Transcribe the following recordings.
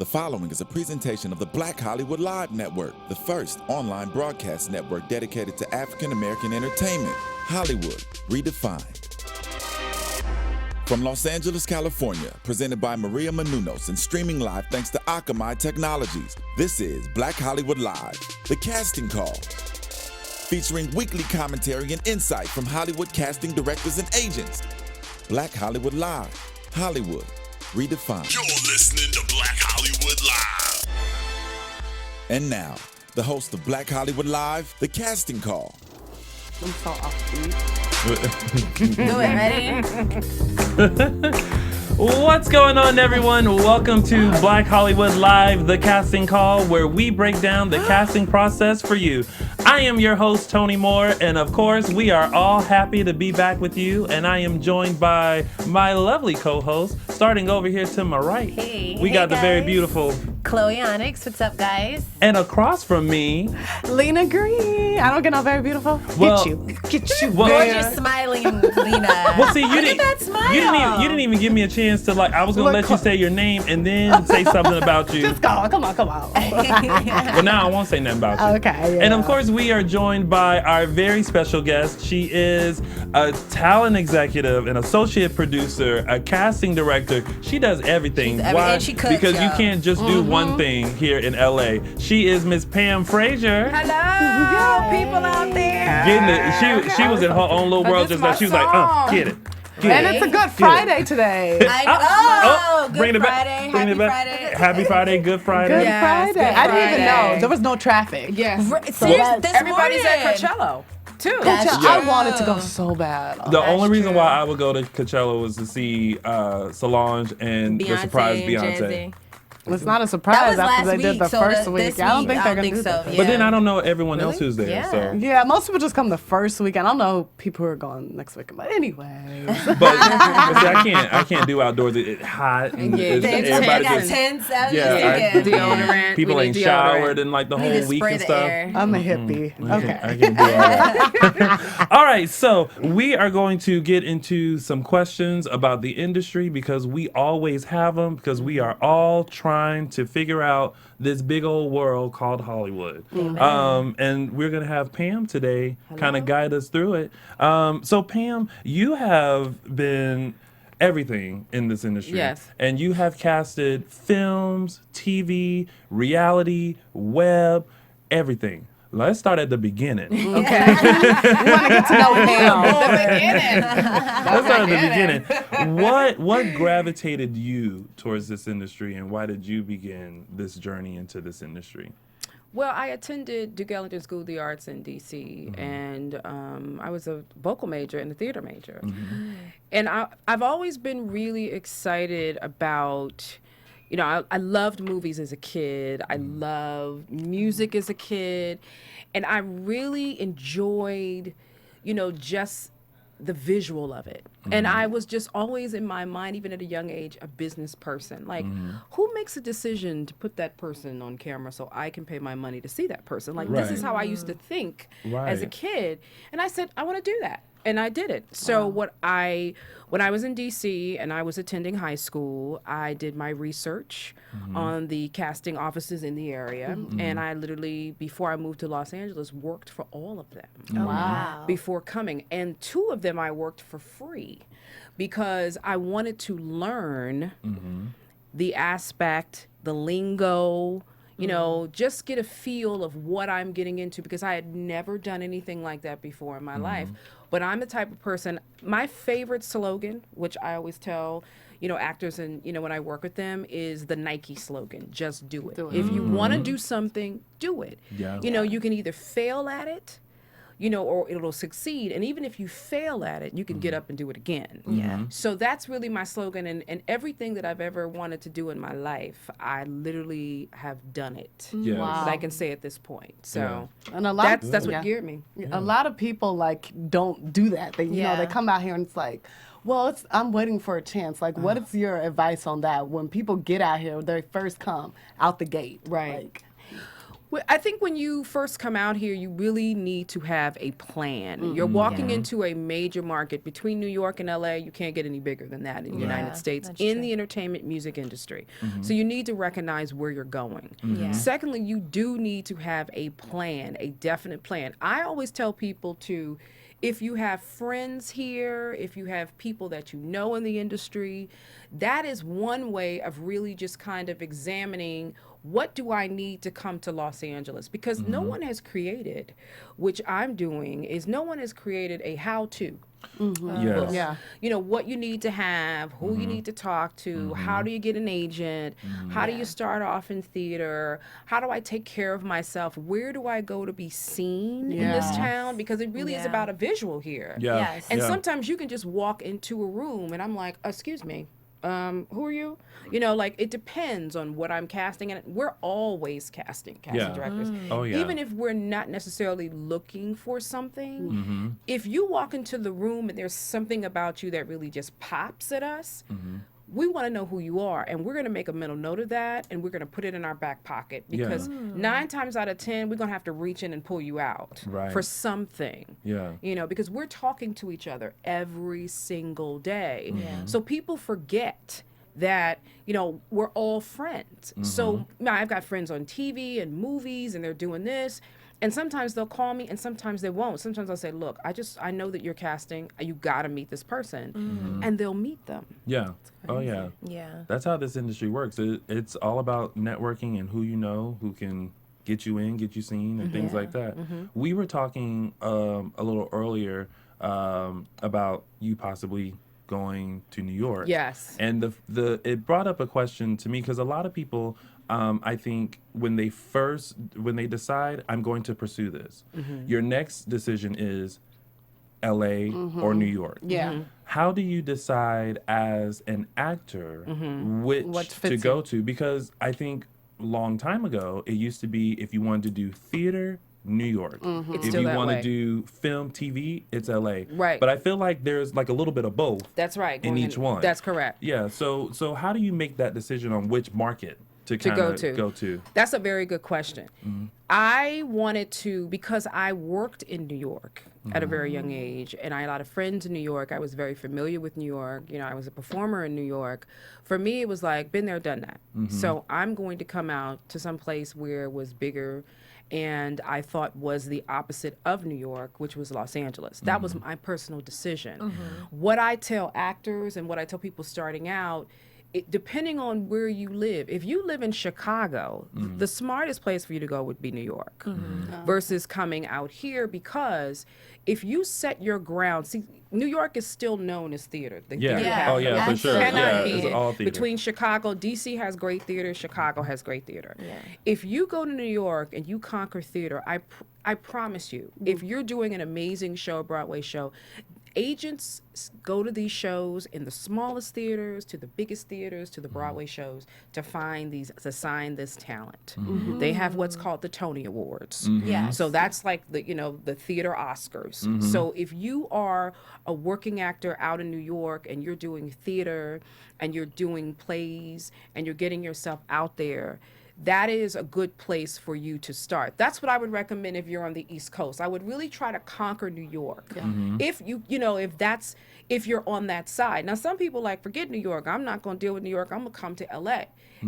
The following is a presentation of the Black Hollywood Live Network, the first online broadcast network dedicated to African American entertainment. Hollywood Redefined. From Los Angeles, California, presented by Maria Menounos and streaming live thanks to Akamai Technologies, this is Black Hollywood Live, the casting call. Featuring weekly commentary and insight from Hollywood casting directors and agents. Black Hollywood Live, Hollywood Redefined. You're listening to Black Hollywood Live. And now, the host of Black Hollywood Live, the casting call. I'm so offbeat. Do it, ready? What's going on, everyone? Welcome to Black Hollywood Live, the casting call, where we break down the casting process for you. I am your host, Tony Moore, and of course, we are all happy to be back with you, and I am joined by my lovely co-host, starting over here to my right. Hey, we got the guys. very beautiful Chloe Onyx. What's up, guys? and across from me, Lina Green. I don't get no very beautiful. Well- Get you. well- Gorgeous, smiling Lina. well, see, you Look didn't, at that smile. you didn't even give me a chance to I was gonna Look, let you say your name and then say something about you. Just go. Come on. Well, now I won't say nothing about you. Okay, yeah. And of course, we are joined by our very special guest. She is a talent executive, an associate producer, a casting director. She does everything. She's everything. And she cooks, Because you y'all. can't just do one thing here in LA. She is Miss Pam Frazier. Hello, people out there. Getting it. She was in her own little world just like she was like, get it. And it's a good Friday today. I know. Good bring it back. Friday. Bring Happy it back. Friday. Happy Friday. Good Friday. Good Yes, Friday. good I didn't even Friday. know. There was no traffic. Yes. Seriously, this Everybody's morning. at Coachella, too. That's I true. wanted to go so bad. The only That's reason true. why I would go to Coachella was to see Solange and the surprise Beyonce. Jay-Z. It's not a That surprise was after they last did week, the so first this week. I don't think they're going to do so. that. But then I don't know everyone else who's there. Yeah. So. Yeah, most people just come the first weekend. I don't know people who are going next weekend. But anyway. But see, I can't do outdoors. It's hot and Yeah, it's, it's everybody got just tents out. Yeah, just Deodorant. people We ain't need showered deodorant. in like the We whole need to week spray and the stuff. air. I'm a hippie. Okay. I can do all that. All right, so we are going to get into some questions about the industry because we always have them because we are all trying to figure out this big old world called Hollywood. And we're going to have Pam today kind of guide us through it. So Pam, you have been everything in this industry. Yes. And you have casted films, TV, reality, web, everything. Let's start at the beginning. We want to get to know now. Let's start at the beginning. What gravitated you towards this industry, and why did you begin this journey into this industry? Well, I attended Duke Ellington School of the Arts in D.C., and I was a vocal major and a theater major. And I've always been really excited about, I loved movies as a kid. I loved music as a kid. And I really enjoyed, just the visual of it. And I was just always in my mind, even at a young age, a business person. Like, who makes a decision to put that person on camera so I can pay my money to see that person? Like, this is how I used to think as a Right. kid. And I said, I want to do that. And I did it. So when I was in DC and I was attending high school, I did my research on the casting offices in the area. And I literally, before I moved to Los Angeles, worked for all of them. Wow. Before coming. And 2 of them I worked for free because I wanted to learn the aspect, the lingo, just get a feel of what I'm getting into because I had never done anything like that before in my life. But I'm the type of person, my favorite slogan, which I always tell, actors and, when I work with them, is the Nike slogan, just do it. If you want to do something, do it. Yeah. You can either fail at it, or it'll succeed. And even if you fail at it, you can get up and do it again. Yeah. So that's really my slogan. And everything that I've ever wanted to do in my life, I literally have done it. Yes. Wow. That I can say at this point. So And a lot that's what yeah. geared me. A lot of people don't do that. They Yeah. they come out here and it's like, well, I'm waiting for a chance. Like, what is your advice on that? When people get out here, they first come out the gate. Right. Like, Well, I think when you first come out here, you really need to have a plan. You're walking into a major market between New York and LA. You can't get any bigger than that in the United States in the entertainment music industry. So you need to recognize where you're going. Secondly, you do need to have a plan, a definite plan. I always tell people to, if you have friends here, if you have people that you know in the industry, that is one way of really just kind of examining, what do I need to come to Los Angeles? Because no one has created, which I'm doing, is no one has created a how-to. Yes. Yeah. You know, what you need to have, who you need to talk to, how do you get an agent, how do you start off in theater, how do I take care of myself, where do I go to be seen in this town? Because it really is about a visual here. Yeah. Yes. And sometimes you can just walk into a room and I'm like, excuse me, who are you? You know, like, it depends on what I'm casting, and we're always casting directors. Oh, yeah. Even if we're not necessarily looking for something, if you walk into the room and there's something about you that really just pops at us, we want to know who you are, and we're going to make a mental note of that, and we're going to put it in our back pocket, because 9 times out of 10, we're going to have to reach in and pull you out for something. Yeah. You know, because we're talking to each other every single day. So people forget that, you know, we're all friends. So I've got friends on TV and movies, and they're doing this. And sometimes they'll call me, and sometimes they won't. Sometimes I'll say, look, I know that you're casting. You got to meet this person. And they'll meet them. Yeah. Oh, yeah. Yeah. That's how this industry works. It's all about networking and who you know, who can get you in, get you seen, and things like that. We were talking a little earlier about you possibly going to New York. Yes. And it brought up a question to me, because a lot of people, I think when they decide, I'm going to pursue this, your next decision is LA or New York. Yeah. How do you decide as an actor which What to fits go you. to? Because I think a long time ago, it used to be, if you wanted to do theater, New York. It's If still you that want to way. do film, TV, it's LA. Right. But I feel like there's like a little bit of both. That's right. In going each one. That's correct. Yeah. So how do you make that decision on which market to kind go of to. go to? That's a very good question. I wanted to, because I worked in New York at a very young age, and I had a lot of friends in New York. I was very familiar with New York. You know, I was a performer in New York. For me, it was like, been there, done that. So I'm going to come out to some place where it was bigger, and I thought was the opposite of New York, which was Los Angeles. That was my personal decision. What I tell actors and what I tell people starting out, depending on where you live, if you live in Chicago, the smartest place for you to go would be New York versus coming out here, because if you set your ground, see, New York is still known as theater. The Yeah. theater Yeah. Oh yeah, for sure. cannot Yeah, beat it's it. all theater. Between Chicago, DC has great theater, Chicago has great theater. If you go to New York and you conquer theater, I promise you, if you're doing an amazing show, a Broadway show, agents go to these shows in the smallest theaters to the biggest theaters to the Broadway shows to sign this talent. They have what's called the Tony Awards. Yes. So that's like the theater Oscars. So if you are a working actor out in New York and you're doing theater and you're doing plays and you're getting yourself out there, that is a good place for you to start. That's what I would recommend if you're on the East Coast. I would really try to conquer New York. If if you're on that side. Now, some people forget New York. I'm not going to deal with New York. I'm going to come to LA.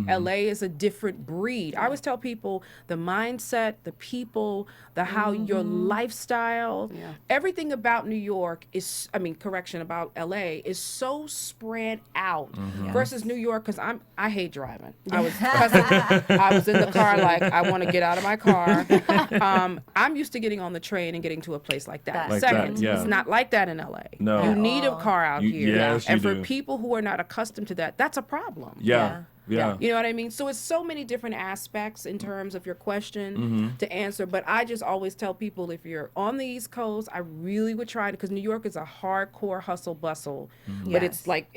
LA is a different breed. I always tell people the mindset, the people, how your lifestyle, everything about New York is, about LA is so spread out versus New York, because I hate driving. I was in the car I want to get out of my car. I'm used to getting on the train and getting to a place like that. Like Second, that, yeah. it's not like that in LA. No. You need a car out here. yes, and you for do. people who are not accustomed to that, that's a problem. Yeah. You know what I mean? So it's so many different aspects in terms of your question to answer. But I just always tell people, if you're on the East Coast, I really would try to, because New York is a hardcore hustle bustle, but it's like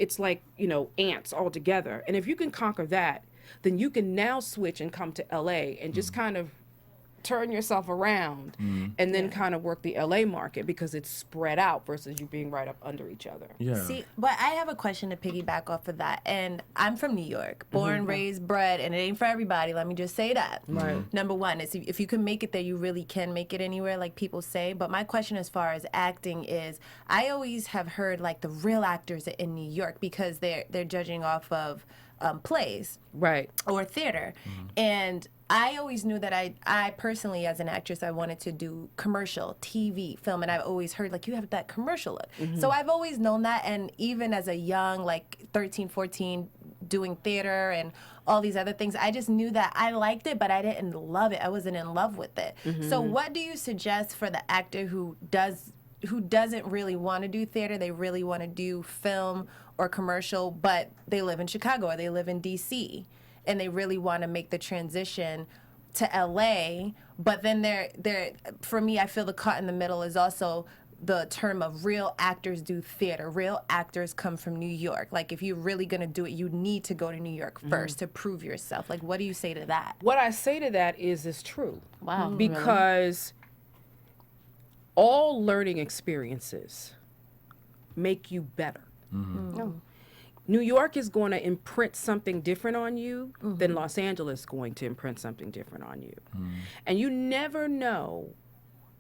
ants all together. And if you can conquer that, then you can now switch and come to LA and just kind of turn yourself around and then kind of work the LA market because it's spread out versus you being right up under each other. Yeah. See, but I have a question to piggyback off of that. And I'm from New York, born, raised, bred, and it ain't for everybody. Let me just say that. Right. Number one is if you can make it there, you really can make it anywhere, like people say. But my question as far as acting is, I always have heard like the real actors in New York because they're judging off of plays Right. or theater. And I always knew that I personally, as an actress, I wanted to do commercial, TV, film, and I've always heard, like, you have that commercial look. So I've always known that, and even as a young, like, 13, 14, doing theater and all these other things, I just knew that I liked it, but I didn't love it. I wasn't in love with it. So what do you suggest for the actor who doesn't really want to do theater, they really want to do film or commercial, but they live in Chicago or they live in DC, and they really want to make the transition to LA, but then they're for me, I feel the caught in the middle is also the term of real actors do theater. Real actors come from New York. Like, if you're really going to do it, you need to go to New York first to prove yourself. Like, what do you say to that? What I say to that is true. Wow. Because all learning experiences make you better. New York is going to imprint something different on you than Los Angeles is going to imprint something different on you. And you never know.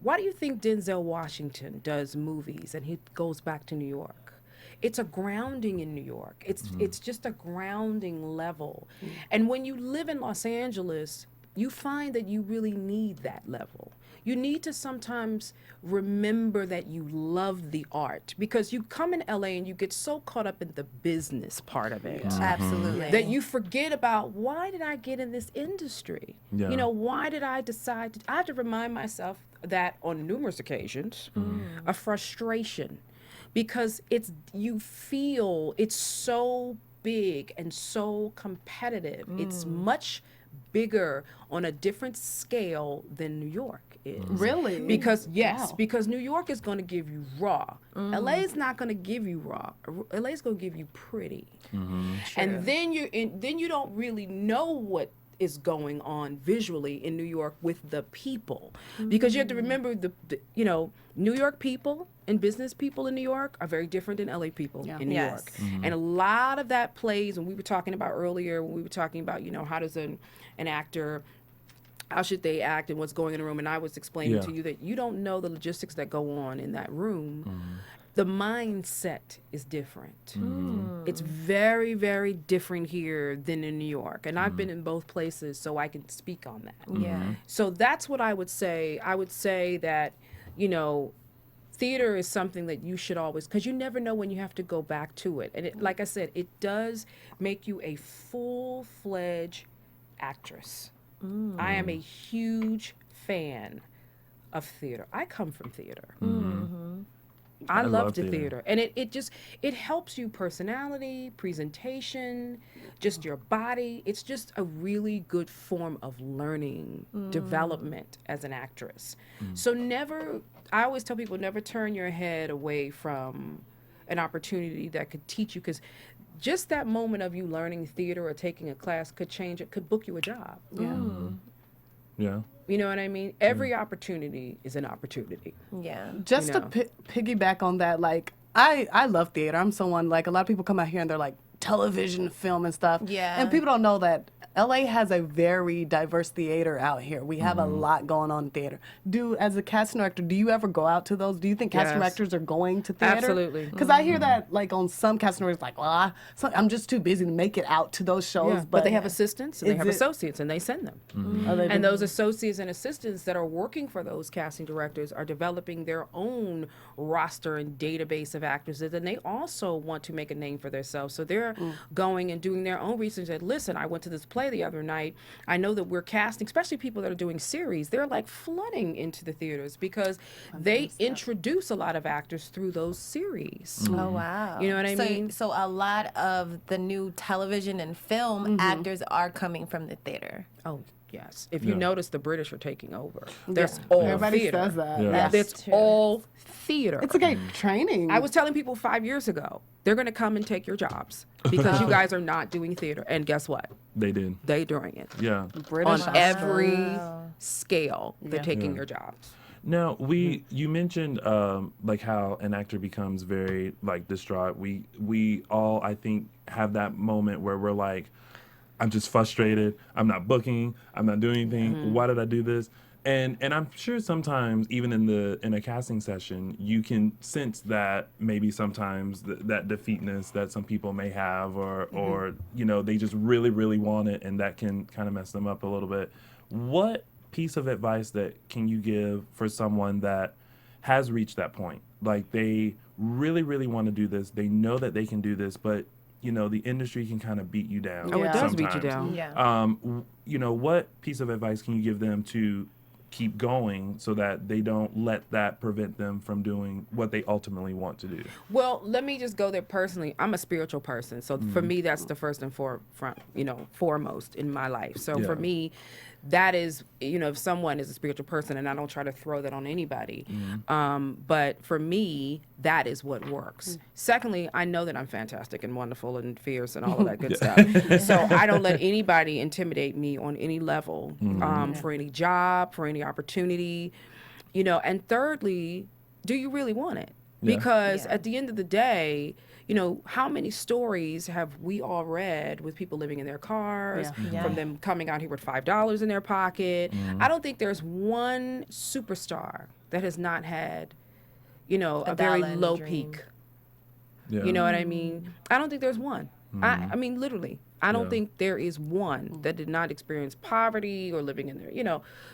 Why do you think Denzel Washington does movies and he goes back to New York? It's a grounding in New York. It's just a grounding level. And when you live in Los Angeles, you find that you really need that level. You need to sometimes remember that you love the art, because you come in LA and you get so caught up in the business part of it. Absolutely. That you forget about, why did I get in this industry? Yeah. You know, why did I decide to, I have to remind myself that on numerous occasions, a frustration, because you feel it's so big and so competitive. It's much bigger on a different scale than New York is. Really? Because Wow. because New York is going to give you raw. LA is not going to give you raw. LA is going to give you pretty. And then you don't really know what is going on visually in New York with the people, because you have to remember the New York people and business people in New York are very different than LA people in New York. And a lot of that plays, and we were talking about earlier when we were talking about, how does an actor, how should they act and what's going in the room, and I was explaining to you that you don't know the logistics that go on in that room. The mindset is different. It's very, very different here than in New York. And I've been in both places, so I can speak on that. Yeah. So that's what I would say. I would say that, theater is something that you should always, because you never know when you have to go back to it. And like I said, it does make you a full-fledged actress. I am a huge fan of theater. I come from theater. I love the theater. And it helps you personality, presentation, just your body. It's just a really good form of learning, development as an actress. So I always tell people, never turn your head away from an opportunity that could teach you, because just that moment of you learning theater or taking a class could book you a job. Yeah. You know what I mean? Every opportunity is an opportunity. Yeah. Just to piggyback on that, like, I love theater. I'm someone, like, a lot of people come out here and they're like, television, film, and stuff. Yeah. And people don't know that LA has a very diverse theater out here. We have a lot going on in theater. As a casting director, do you ever go out to those? Do you think casting Yes. directors are going to theater? Absolutely. Because I hear that, like, on some casting directors, like, well, I'm just too busy to make it out to those shows. Yeah, but they have assistants and they Is have it- associates, and they send them. And those associates and assistants that are working for those casting directors are developing their own roster and database of actresses, and they also want to make a name for themselves. So they're going and doing their own research. And listen, I went to this play the other night. I know that we're casting, especially people that are doing series, they're like flooding into the theaters because they introduce a lot of actors through those series. Oh, wow. You know what I mean? So a lot of the new television and film actors are coming from the theater. Oh, Yes. If you Yeah. notice, the British are taking over. That's all Everybody theater. says that. Yeah. Yes. That's true. all theater. It's a great training. I was telling people 5 years ago, they're going to come and take your jobs because you guys are not doing theater. And guess what? They did. They doing it. Yeah. British On every scale, they're Yeah. taking your jobs. Now you mentioned like how an actor becomes very like distraught. We all I think have that moment where we're like, I'm just frustrated. I'm not booking. I'm not doing anything. Why did I do this? And I'm sure sometimes even in a casting session, you can sense that maybe sometimes that defeatness that some people may have, or they just really want it, and that can kind of mess them up a little bit. What piece of advice that can you give for someone that has reached that point? Like they really want to do this. They know that they can do this, but the industry can kind of beat you down. Oh, it does beat you sometimes. down. Yeah. What piece of advice can you give them to keep going so that they don't let that prevent them from doing what they ultimately want to do? Well, let me just go there personally. I'm a spiritual person, so for me, that's the first and foremost in my life. So Yeah. for me, that is, if someone is a spiritual person, and I don't try to throw that on anybody, but for me, that is what works. Secondly, I know that I'm fantastic and wonderful and fierce and all of that good stuff. So I don't let anybody intimidate me on any level, for any job, for any opportunity, and thirdly, do you really want it? Yeah. Because Yeah. at the end of the day, how many stories have we all read with people living in their cars, Yeah. from them coming out here with $5 in their pocket? I don't think there's one superstar that has not had, a very dollar and a low dream. peak. Yeah. You know what I mean? I don't think there's one. I mean, literally, I don't Yeah. think there is one that did not experience poverty or living in there,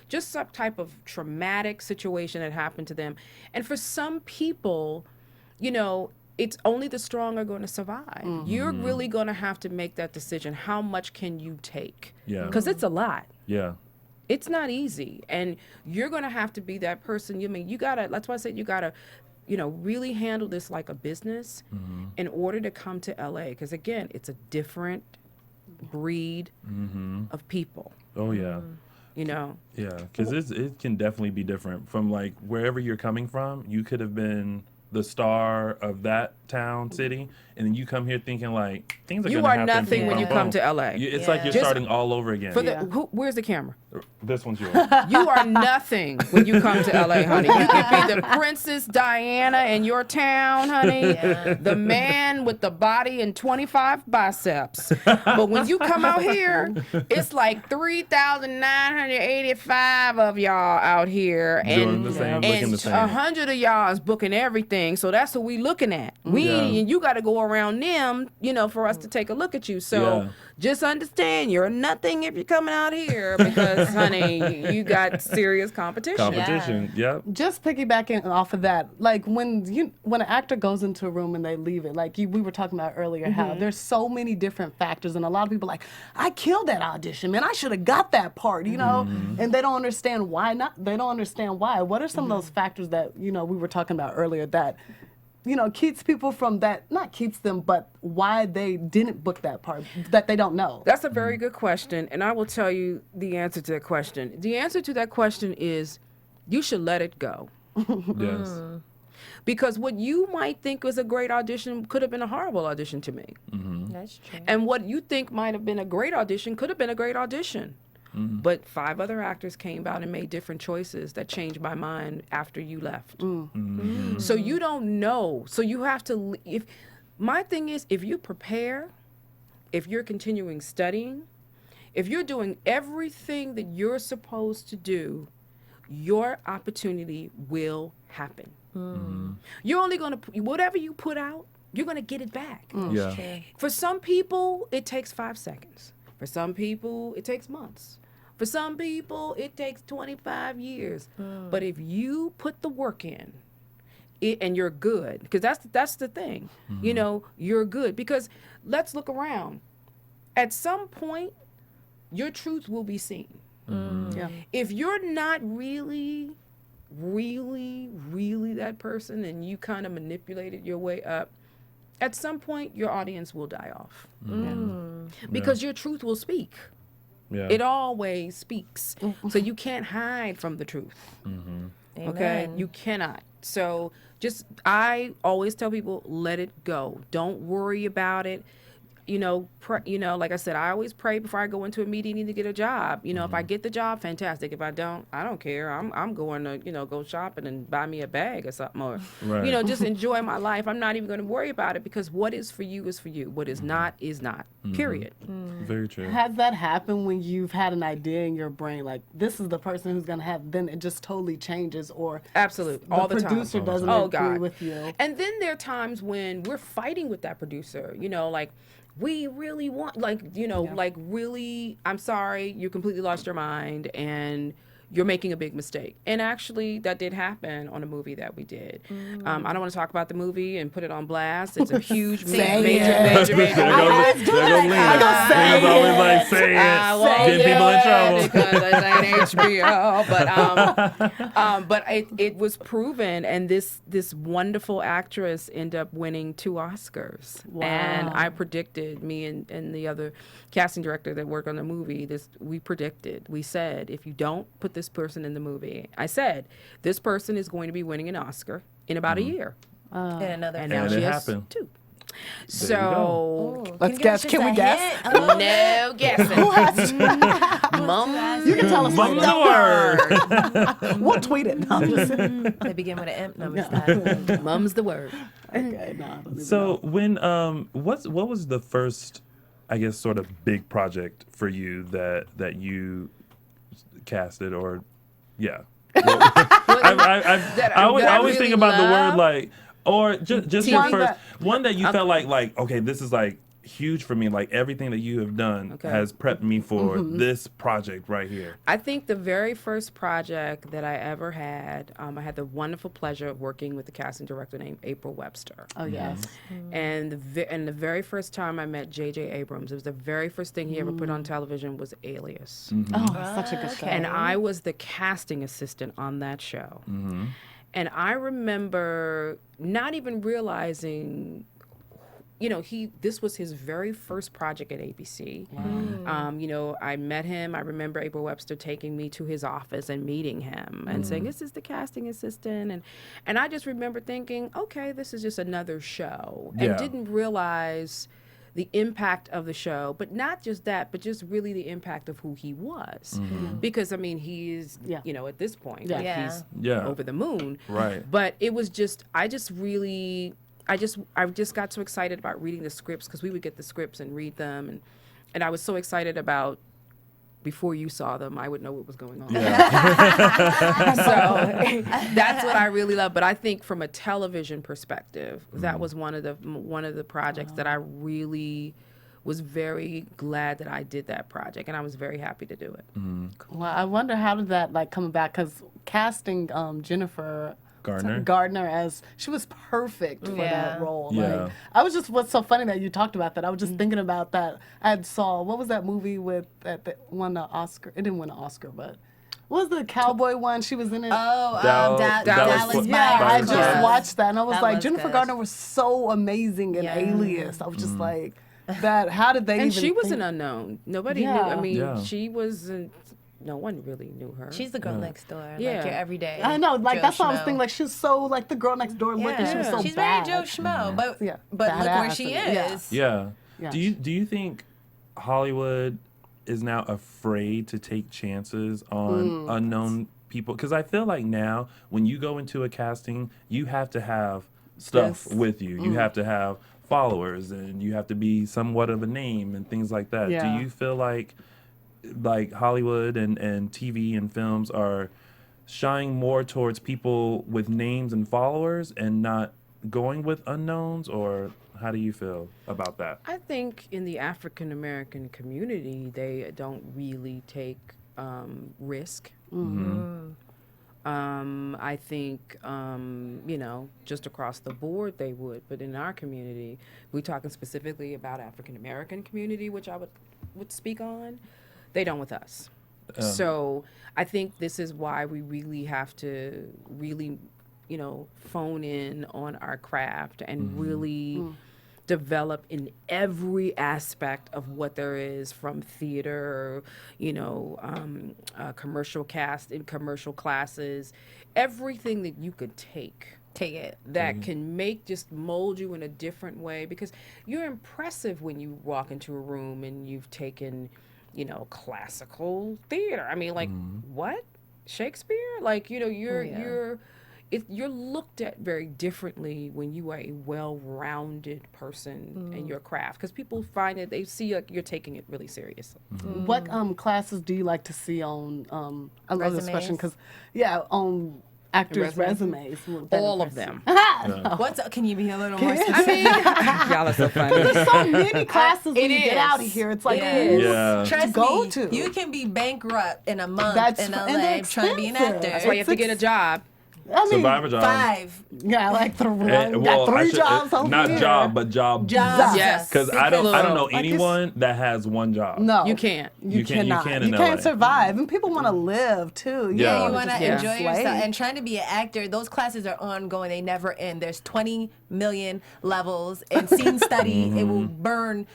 just some type of traumatic situation that happened to them. And for some people, it's only the strong are going to survive. You're really going to have to make that decision. How much can you take? Yeah. Because it's a lot. Yeah. It's not easy. And you're going to have to be that person. That's why I said you got to, really handle this like a business in order to come to LA. Because again, it's a different breed of people, Oh yeah. Yeah, because it can definitely be different from like wherever you're coming from. You could have been the star of that town, city, and then you come here thinking like things are You gonna are happen. nothing boom, when you boom, come boom. to LA. It's like you're Just- starting all over again. Where's the camera? This one's yours. You are nothing when you come to LA, honey. You could be the Princess Diana in your town, honey. Yeah. The man with the body and 25 biceps. But when you come out here, it's like 3,985 of y'all out here. Doing the same, looking the same. 100 of y'all is booking everything. So that's what we looking at. And you got to go around them, for us to take a look at you. So Yeah. just understand you're nothing if you're coming out here because, honey, you got serious competition. Competition. Yep. Just piggybacking off of that, like when an actor goes into a room and they leave it, like we were talking about earlier, how there's so many different factors, and a lot of people are like, I killed that audition, man, I should have got that part, and they don't understand why not. They don't understand why. What are some of those factors that we were talking about earlier that keeps people from that, not keeps them, but why they didn't book that part that they don't know? That's a very good question, and I will tell you the answer to that question. The answer to that question is you should let it go. Yes. Because what you might think was a great audition could have been a horrible audition to me. That's true. And what you think might have been a great audition could have been a great audition. But 5 other actors came out and made different choices that changed my mind after you left. So you don't know. So you have to, my thing is, if you prepare, if you're continuing studying, if you're doing everything that you're supposed to do, your opportunity will happen. You're only going to, whatever you put out, you're going to get it back. Yeah. For some people, it takes 5 seconds. For some people, it takes months. For some people, it takes 25 years. But if you put the work in, and you're good, because that's the thing, you're good. Because let's look around. At some point, your truth will be seen. Yeah. If you're not really that person and you kind of manipulated your way up, at some point your audience will die off. Because your truth will speak. Yeah. It always speaks. So you can't hide from the truth. Okay, Amen. you cannot. So I always tell people, let it go. Don't worry about it. Like I said, I always pray before I go into a meeting to get a job. If I get the job, fantastic. If I don't, I don't care. I'm going to, go shopping and buy me a bag or something, or, Right. just enjoy my life. I'm not even going to worry about it, because what is for you is for you. What is not is not. Period. Very true. Has that happened when you've had an idea in your brain, like this is the person who's gonna have? Then it just totally changes, or Absolutely. the All the producer time. doesn't Oh, agree God. with you. And then there are times when we're fighting with that producer, like, we really want, really, I'm sorry, you completely lost your mind and you're making a big mistake. And actually, that did happen on a movie that we did. I don't want to talk about the movie and put it on blast. It's a huge, major. There goes always like, say it. Getting people in trouble. Because it's HBO. But it was proven, and this wonderful actress ended up winning 2 Oscars. Wow. And I predicted, me and the other casting director that worked on the movie, we said, if you don't put this person in the movie, I said, this person is going to be winning an Oscar in about a year. And another And film. now it she has happened. 2. you So Let's guess. Can we guess? no guessing. Mums. You can tell us Mum's later. the word. We'll tweet it. No, I'm just saying. They begin with an M. No, I'm just Mum's the word. Okay, no, I don't even So know. when what was the first, I guess, sort of big project for you that you casted, or I always think about the word like, or just your One first that- one that you felt like okay, this is like huge for me, like everything that you have done has prepped me for this project right here. I think the very first project that I ever had, I had the wonderful pleasure of working with a casting director named April Webster. Oh yes. And the very first time I met J.J. Abrams, it was the very first thing he ever put on television was Alias. Oh, such a good show. And I was the casting assistant on that show. And I remember not even realizing, this was his very first project at ABC. I met him. I remember April Webster taking me to his office and meeting him and saying, this is the casting assistant. And I just remember thinking, okay, this is just another show. Yeah. And didn't realize the impact of the show, but not just that, but just really the impact of who he was. Because, he's, at this point, like, he's over the moon. Right. But it was just, I just got so excited about reading the scripts, because we would get the scripts and read them, and I was so excited about, before you saw them, I would know what was going on. So that's what I really love. But I think from a television perspective, that was one of the projects that I really was very glad that I did that project, and I was very happy to do it. Well, I wonder how did that come about? Because casting Jennifer Gardner as she was perfect for that role. Yeah. Like, I was just, what's so funny that you talked about that. I was just thinking about that. I had saw, what was that movie with that won the Oscar? It didn't win an Oscar, but what was the cowboy one? She was in it. Dallas Buyers Yeah, I Club. just watched that and I was That like, was Jennifer good. Gardner was so amazing in Alias. I was just like, that. How did they? And even she was think? an unknown. Nobody knew. Yeah. I mean, Yeah. she wasn't. No one really knew her. She's the girl next door. Yeah. Like your everyday. I know, like Joe that's what I was Schmo. thinking. Like she was so like the girl next door looking. She was so She's bad. very Joe Schmo, but Yeah. but look where Badass she and- is. Yeah. Yeah. Do you think Hollywood is now afraid to take chances on unknown people? Because I feel like now when you go into a casting, you have to have stuff Yes. with you. You have to have followers, and you have to be somewhat of a name and things like that. Yeah. Do you feel like Hollywood and TV and films are shying more towards people with names and followers and not going with unknowns, or how do you feel about that? I think in the African American community, they don't really take risk. I think, just across the board they would. But in our community, we're talking specifically about African American community, which I would speak on. They don't with us. So I think this is why we really have to phone in on our craft and really develop in every aspect of what there is, from theater, commercial cast in commercial classes, everything that you could take it that can just mold you in a different way, because you're impressive when you walk into a room and you've taken, classical theater. I mean, like, what? Shakespeare? Like, you're looked at very differently when you are a well-rounded person in your craft, because people find it, they see like you're taking it really seriously. What classes do you like to see on? I love this question because, on actors' resumes. All of them. Can you be a little more I mean, y'all are so funny. There's so many classes when you get out of here. It's like, trust go me, to. you can be bankrupt in a month in LA trying to be an actor. That's why you have to get a job. I mean, Survivor job. 5. Yeah, like got I 3 should- jobs over not here. job, but job. Jobs. Yes. Because I don't know Like anyone that has one job. No, You can't. You cannot. can't in You can't LA. survive, and people want to live too. Yeah. You want to Yeah. enjoy Slay. yourself. And trying to be an actor, those classes are ongoing. They never end. There's 20 million levels. And scene study, it will burn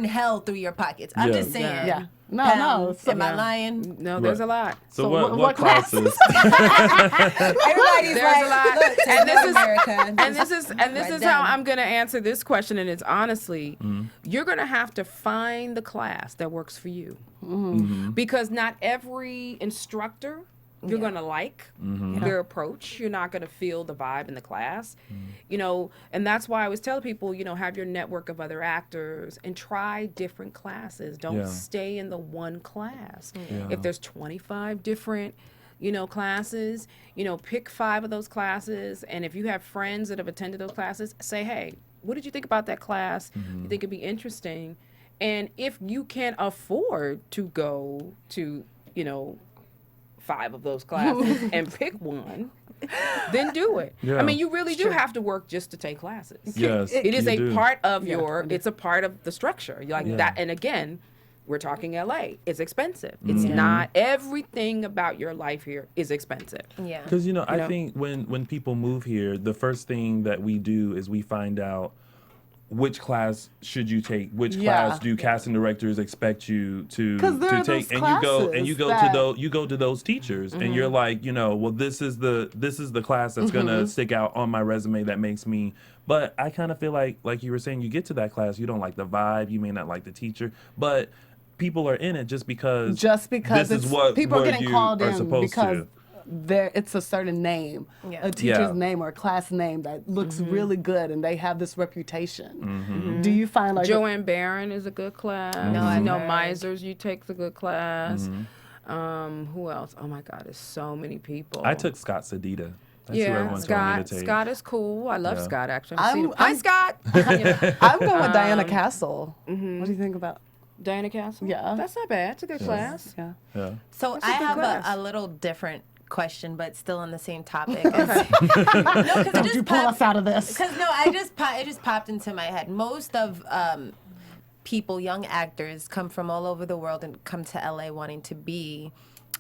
hell through your pockets. I'm just saying. Yeah. No. Am I lying? No, there's a lot. So what what classes? Everybody's There's like, a lot. look, And this is- America. And this is Right how down. I'm going to answer this question, and it's honestly, you're going to have to find the class that works for you, because not every instructor you're going to like their approach. You're not going to feel the vibe in the class, and that's why I always tell people, have your network of other actors and try different classes. Don't stay in the one class. If there's 25 different classes, pick 5 of those classes. And if you have friends that have attended those classes, say, hey, what did you think about that class? You think it'd be interesting? And if you can afford to go to, 5 of those classes and pick one, then do it. Yeah. I mean, you really do have to work just to take classes. Yes, It is you a do. part of it's a part of the structure. Like that. And again, we're talking LA. It's expensive. It's not everything about your life here is expensive. Yeah. Because I think when people move here, the first thing that we do is we find out which class should you take, which class do casting directors expect you to take, and you go to those teachers, and you're like, well, this is the class that's gonna stick out on my resume that makes me. But I kind of feel like you were saying, you get to that class, you don't like the vibe, you may not like the teacher, but people are in it just because this is what people are getting you called are in supposed because to. it's a certain name, a teacher's name or a class name that looks really good, and they have this reputation. Do you find like Joanne Barron is a good class. No, I've heard. Misers, you take the good class. Who else? Oh my God, there's so many people. I took Scott Sedita. That's who everyone told me Scott. to take. Scott is cool. I love Yeah. Scott, actually. I'm- Hi, Scott. I'm going with Diana Castle. What do you think about? Diana Castle? Yeah. That's not bad. It's a good class. Yeah. Yeah. So That's a I good have class. a little different question, but still on the same topic. Don't you pull us out of this? Because it just popped into my head. Most of people, young actors, come from all over the world and come to LA wanting to be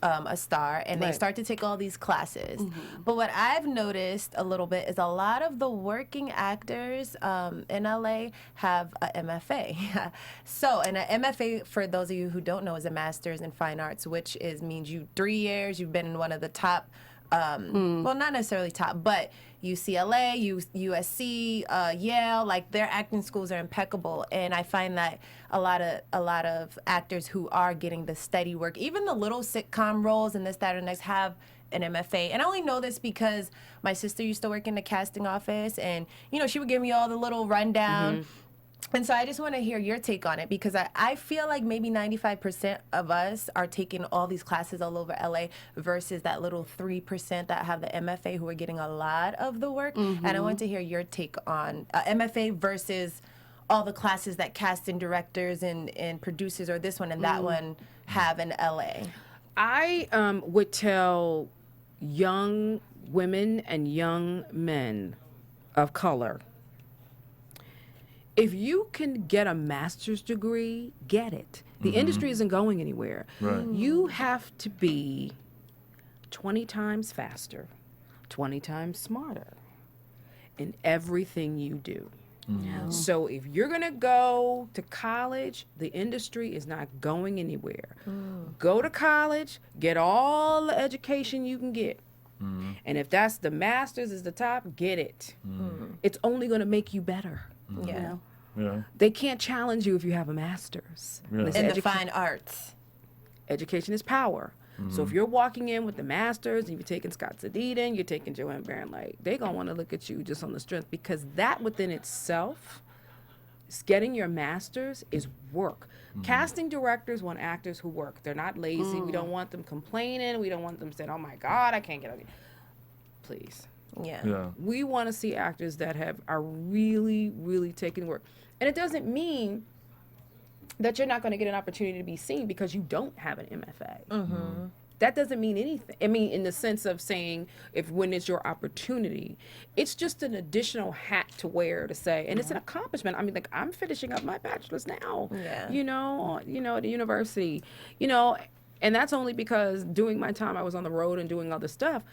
a star, and they start to take all these classes. But what I've noticed a little bit is a lot of the working actors in LA have a MFA. So, and an MFA, for those of you who don't know, is a Master's in Fine Arts, which means 3 years, you've been in one of the top, well, not necessarily top, but UCLA, USC, Yale, like their acting schools are impeccable, and I find that a lot of actors who are getting the steady work, even the little sitcom roles and this, that, or next, have an MFA. And I only know this because my sister used to work in the casting office, and she would give me all the little rundown. And so I just want to hear your take on it, because I feel like maybe 95% of us are taking all these classes all over LA versus that little 3% that have the MFA who are getting a lot of the work. And I want to hear your take on MFA versus all the classes that casting directors and producers or this one and that one have in LA. I would tell young women and young men of color, if you can get a master's degree, get it. The industry isn't going anywhere. Right. You have to be 20 times faster, 20 times smarter in everything you do. So if you're going to go to college, the industry is not going anywhere. Go to college, get all the education you can get. And if that's the master's is the top, get it. It's only going to make you better. Yeah. Yeah. They can't challenge you if you have a master's. Yeah. It's In the fine arts. Education is power. So if you're walking in with the masters and you're taking Scott Zadidin, you're taking Joanne Barron, like, they're going to want to look at you just on the strength, because that within itself, getting your masters is work. Casting directors want actors who work. They're not lazy. We don't want them complaining. We don't want them saying, oh my God, I can't get out. Please. Yeah. Yeah. We want to see actors that are really, really taking work. And it doesn't mean that you're not going to get an opportunity to be seen because you don't have an MFA. That doesn't mean anything. I mean, in the sense of saying when it's your opportunity, it's just an additional hat to wear to say, and it's an accomplishment. I mean, like, I'm finishing up my bachelor's now, you know, at the university, and that's only because during my time I was on the road and doing other stuff,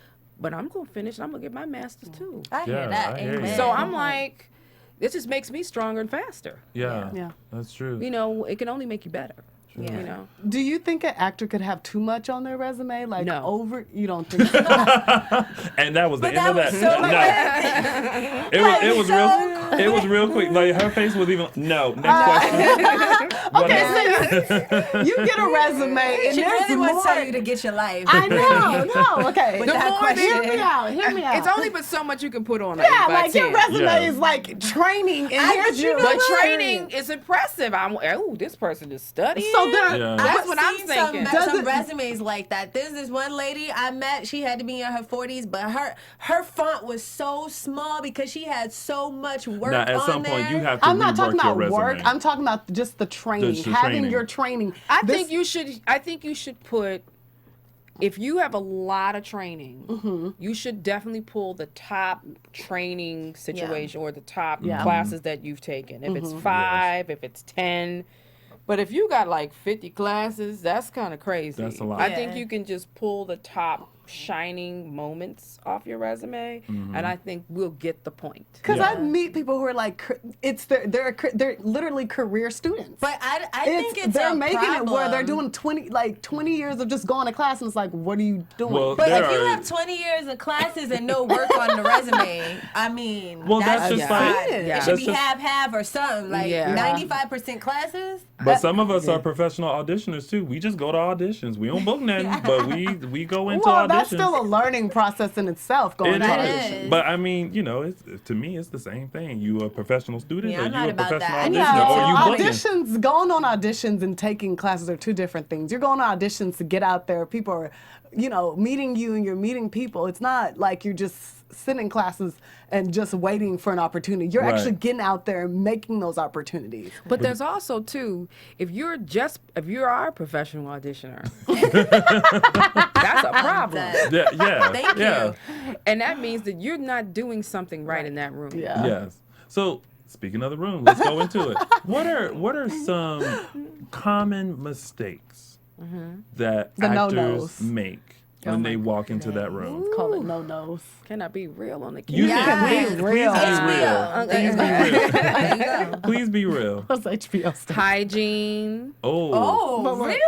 but I'm going to finish and I'm going to get my master's too. I hear Yeah, that. I hear you. Amen. So I'm like, this just makes me stronger and faster. Yeah. Yeah. That's true. It can only make you better. Yeah. Do you think an actor could have too much on their resume? Like No. you don't think so? And that was the end that of that. was so No. It was real quick. Like, her face was even no. Next question. So you get a resume and She there's really wants to more. tell you to get your life. I know, no, okay. With that question. Hear me out. It's only but so much you can put on. yeah, like your resume Yeah. is like training, and here's your But training is impressive. This person is studying. So there, Yeah. That's what I'm seen thinking. Some resumes like that. There's this one lady I met. She had to be in her 40s, but her font was so small because she had so much work Now, at on some there. point, you have to I'm not rework talking your about resume. work. I'm talking about just the training, Just the having training. your training. I think you should put. If you have a lot of training, you should definitely pull the top training situation or the top classes that you've taken. If it's 5, if it's 10. But if you got like 50 classes, that's kind of crazy. That's a lot. I think you can just pull the top shining moments off your resume, and I think we'll get the point. Because I meet people who are like, they're literally career students. But I think it's they're a making problem. it where they're doing 20 years of just going to class, and it's like, what are you doing? Well, But there if you are- have 20 years of classes and no work on the resume, I mean, Well, that's just fine. like- It Yeah. should that's be just- half or something. Like Yeah. 95% classes. But some of us are professional auditioners too. We just go to auditions. We don't book nothing, but we go into well, auditions. that's still a learning process in itself. Going It to That auditions. is. But I mean, to me, it's the same thing. You a professional student, Yeah, or I'm you not a about professional that. auditioner, No, or you booking. auditions, going on auditions and taking classes are two different things. You're going on auditions to get out there. People are, meeting you and you're meeting people. It's not like you're just sitting in classes and just waiting for an opportunity. You're Right. actually getting out there and making those opportunities. But there's also too, if you are a professional auditioner, that's a problem. Yeah. Thank yeah. you. And that means that you're not doing something right in that room. Yeah. Yes. So speaking of the room, let's go into it. What are some common mistakes that The actors no-nos. make when they walk into that room? Call it no-nos. Can I be real on the You camera? can Be real. Please be real. There you go. Please be real. What's HBO stuff? Hygiene, Oh. Oh, really?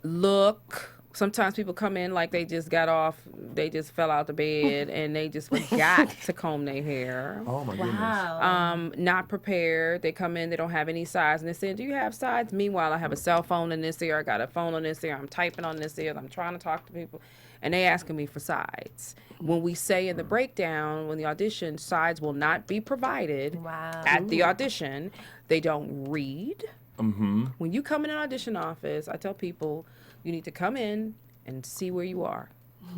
look. Sometimes people come in like they just got off, they just fell out the bed, and they just forgot to comb their hair. Oh my goodness. Wow. Not prepared. They come in, they don't have any sides, and they say, "Do you have sides?" Meanwhile, I have a cell phone in this ear, I got a phone on this ear, I'm typing on this ear, I'm trying to talk to people, and they asking me for sides. When we say in the breakdown, when the audition, sides will not be provided Wow. at the audition. They don't read. When you come in an audition office, I tell people you need to come in and see where you are.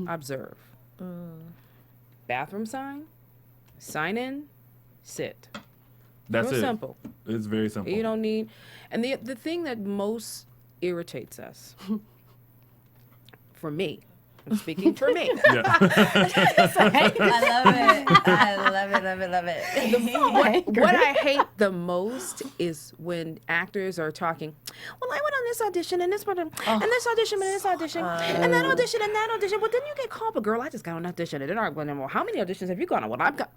Observe. Bathroom sign in, sit. That's Real it. simple. It's very simple. You don't need, and the thing that most irritates us, for me, I'm speaking for me, Yeah. I love it. I love it. what I hate the most is when actors are talking, well, I went on this audition and this one, and this audition and this audition, and that audition and that audition. Well, then you get called, but girl, I just got on an audition. And then I went, well, how many auditions have you gone on? Well, I've got.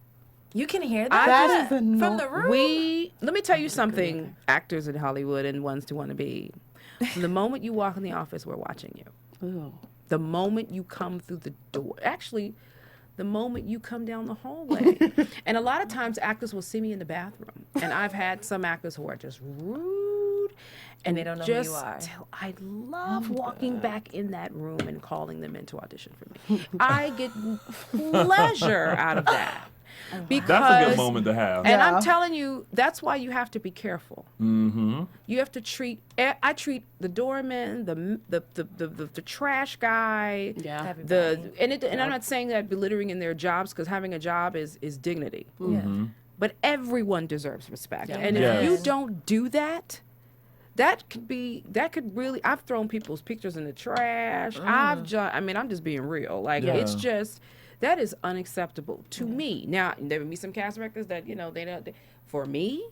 You can hear That that, is from anno- the room. Let me tell you something, actors in Hollywood and ones to want to be. From the moment you walk in the office, we're watching you. Ooh. The moment you come through the door, actually, the moment you come down the hallway. And a lot of times actors will see me in the bathroom. And I've had some actors who are just rude. And they don't know who you just are. I love walking back in that room and calling them in to audition for me. I get pleasure out of that. Because, That's a good moment to have. and Yeah. I'm telling you, that's why you have to be careful. Mm-hmm. You have to I treat the doorman, the trash guy, Yeah. Everybody. and I'm not saying that belittling in their jobs, because having a job is dignity. But everyone deserves respect. And if you Yes. don't do that, that could really, I've thrown people's pictures in the trash. I'm just being real. Like, it's Yeah. just, that is unacceptable to me. Now, there will be some cast directors that, they don't, for me,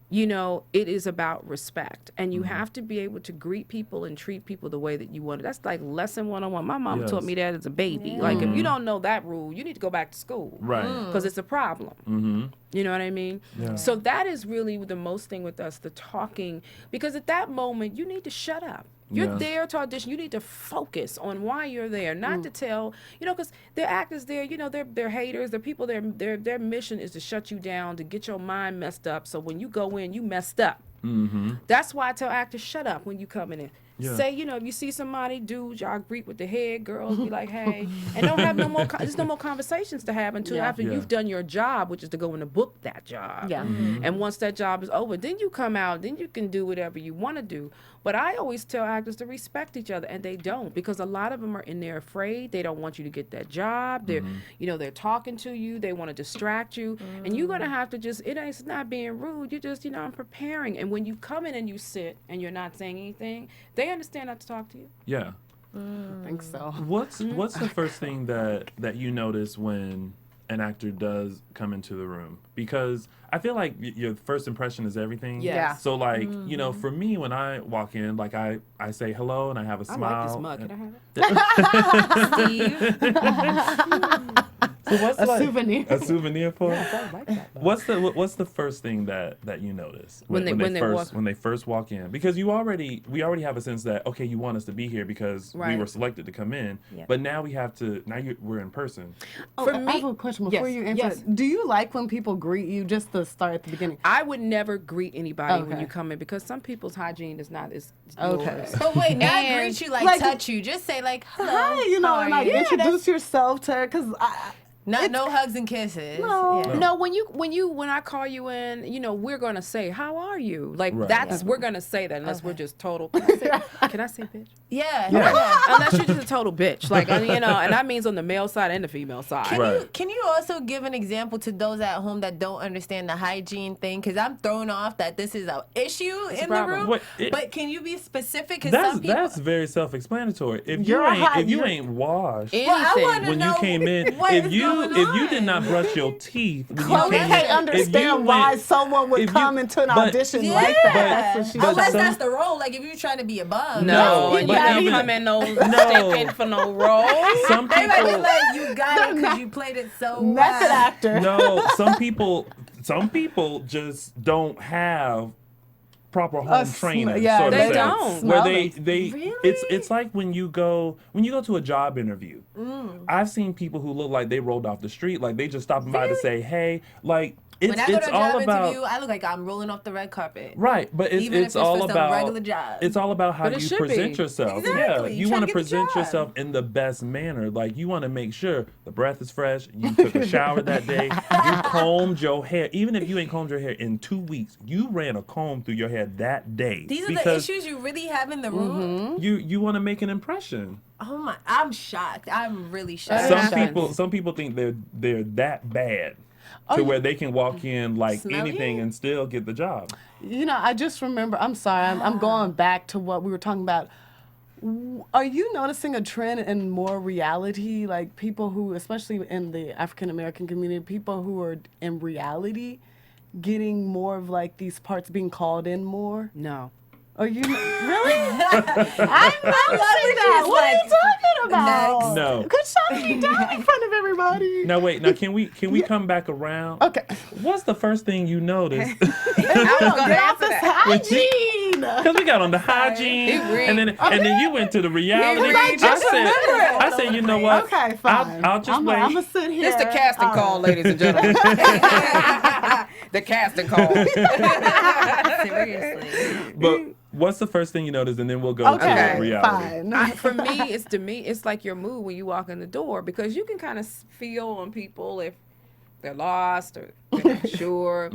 it is about respect. And you have to be able to greet people and treat people the way that you want it. That's like lesson 101. My mom taught me that as a baby. Like, if you don't know that rule, you need to go back to school. Right. Because it's a problem. Mm-hmm. You know what I mean? Yeah. So that is really the most thing with us, the talking. Because at that moment, you need to shut up. You're Yeah. there to audition. You need to focus on why you're there, not to tell, because they're actors there, they're haters, they're people, their mission is to shut you down, to get your mind messed up. So when you go in, you messed up. Mm-hmm. That's why I tell actors, shut up when you coming in. Yeah. Say, if you see somebody, dudes, y'all greet with the head, girls be like, hey, and don't have no more, there's no more conversations to have until after you've done your job, which is to go in and book that job. Yeah. And once that job is over, then you come out, then you can do whatever you want to do. But I always tell actors to respect each other, and they don't, because a lot of them are in there afraid. They don't want you to get that job. They're, they're talking to you. They want to distract you. And you're going to have to it's not being rude. You're just, I'm preparing. And when you come in and you sit and you're not saying anything, they understand not to talk to you. Yeah. I think so. What's the first thing that you notice when an actor does come into the room? Because I feel like your first impression is everything. Yeah. So like, for me, when I walk in, like I say hello and I have a I smile. like this mug. Can I have it? Steve. So what's A souvenir. A souvenir for? I like that. What's the first thing that you notice When they first walk in? Because we already have a sense that, okay, you want us to be here because we Right. were selected to come in, Yeah. but now we're in person. For I me- have a question before yes, you answer. yes. Do you like when people greet you, just to start at the beginning? I would never greet anybody when Okay. you come in, because some people's hygiene is not as Okay. yours. But wait, not And- greet you like, like- touch you. Just say like, hello. Hi, how are and like you? introduce yourself to her, because No hugs and kisses. No. Yeah. No, when I call you in, we're gonna say, how are you? Like Right. we're gonna say that unless we're just total. Can I say bitch? Yeah. Unless you're just a total bitch, like and that means on the male side and the female side. Right. Can you also give an example to those at home that don't understand the hygiene thing? Because I'm thrown off that this is an issue in the problem. room. Wait, But can you be specific? Because some people. That's very self-explanatory. If You're you hot, ain't washed Anything. Well, I wanna when know you came in, what if is you going did on. not brush your teeth when you Chloe came can't in, understand why someone would come into an audition Yeah. like that. That's what she But Unless some- that's the role. Like if you're trying to be above. No, but you don't even- come in no stepping for no role. some They might be people. like, you got it because you played it so Method well. actor. No, some people just don't have proper home training. yeah, sort of they sense, don't. Where Smell they Really? it's like when you go to a job interview. I've seen people who look like they rolled off the street, like they just stopping by to say hey, like When I go it's to a all job about interview, I look like I'm rolling off the red carpet. right, but Even if it's it's all for some about regular job. It's all about how But it you should present be. yourself. Exactly. Yeah, You you trying want to to get the present job. yourself in the best manner. Like you want to make sure the breath is fresh. You took a shower that day. You combed your hair. Even if you ain't combed your hair in 2 weeks, you ran a comb through your hair that day. These are the because issues you really have in the room. you want to make an impression. Oh my! I'm shocked. I'm really shocked. Some people think they're that bad to where they can walk in like Smell anything you? and still get the job. I just remember, I'm sorry, I'm going back to what we were talking about. Are you noticing a trend in more reality? Like people who, especially in the African American community, people who are in reality getting more of like these parts being called in more? No. Or you really? I'm loving that. What are you talking about? No. Good shot me down in front of everybody. Now wait. Now can we come back around? Okay. What's the first thing you noticed? Get off this hygiene. Because we got on the hygiene, and then you went to the reality. I said, you know what? Okay, fine. I'll just wait. I'm gonna sit here. It's the casting call, ladies and gentlemen. The casting call. Seriously. But what's the first thing you notice, and then we'll go to the reality. Fine. For me, it's like your mood when you walk in the door, because you can kind of feel on people if they're lost or they're not sure,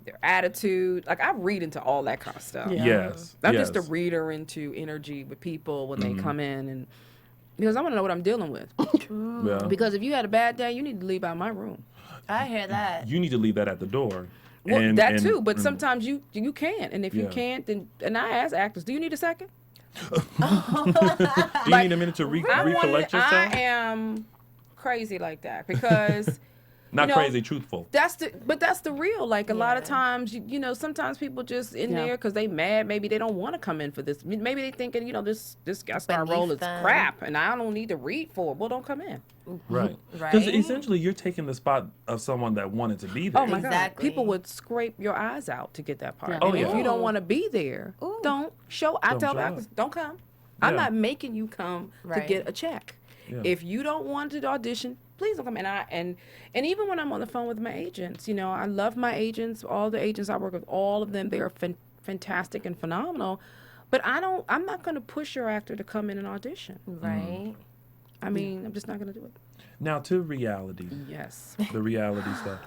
their attitude. Like I read into all that kind of stuff. Yeah. Yes. I'm yes. just a reader into energy with people when they come in, and because I want to know what I'm dealing with. Yeah. Because if you had a bad day, you need to leave out my room. I hear that. You need to leave that at the door. Well, And- that and- too, but sometimes you can't, and if you Yeah. can't, then and I ask actors, do you need a second? Do you need a minute to recollect yourself? I am crazy like that because Not you know, crazy, truthful. that's the real. Like a lot of Yeah. times, you know, sometimes people just in there because they mad. Maybe they don't want to come in for this. Maybe they thinking, you know, this guest star Beneath role is them. crap, and I don't need to read for it. Well, don't come in. Right. Right. Because essentially you're taking the spot of someone that wanted to be there. Oh my Exactly. God! People would scrape your eyes out to get that part. Yeah. Oh, And if yeah. you don't want to be there, don't show. I Don't tell show actors, up. don't come. I'm Yeah. not making you come to Right. get a check. Yeah. If you don't want to audition, please don't come. And even when I'm on the phone with my agents, you know, I love my agents. All the agents I work with, all of them, they are fantastic and phenomenal. But I'm not going to push your actor to come in and audition. Right. I mean, I'm just not going to do it. Now to reality. Yes. The reality stuff.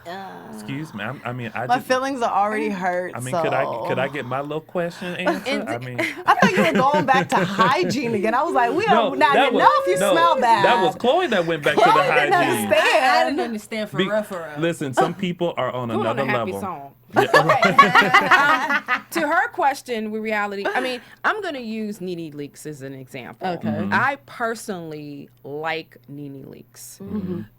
Excuse me. I mean, I My just. feelings are already hurt. I mean, so. could I get my little question answered? I mean, I thought you were going back to hygiene again. I was like, we don't now that you was- know if you no, smell bad. That was Chloe that went back to the Chloe didn't hygiene. understand. I didn't understand for Be- real, for real. Listen, some people are on Going on another a happy level. song. Yeah. To her question with reality, I mean, I'm going to use Nene Leakes as an example. Okay. I personally like Nene Leakes.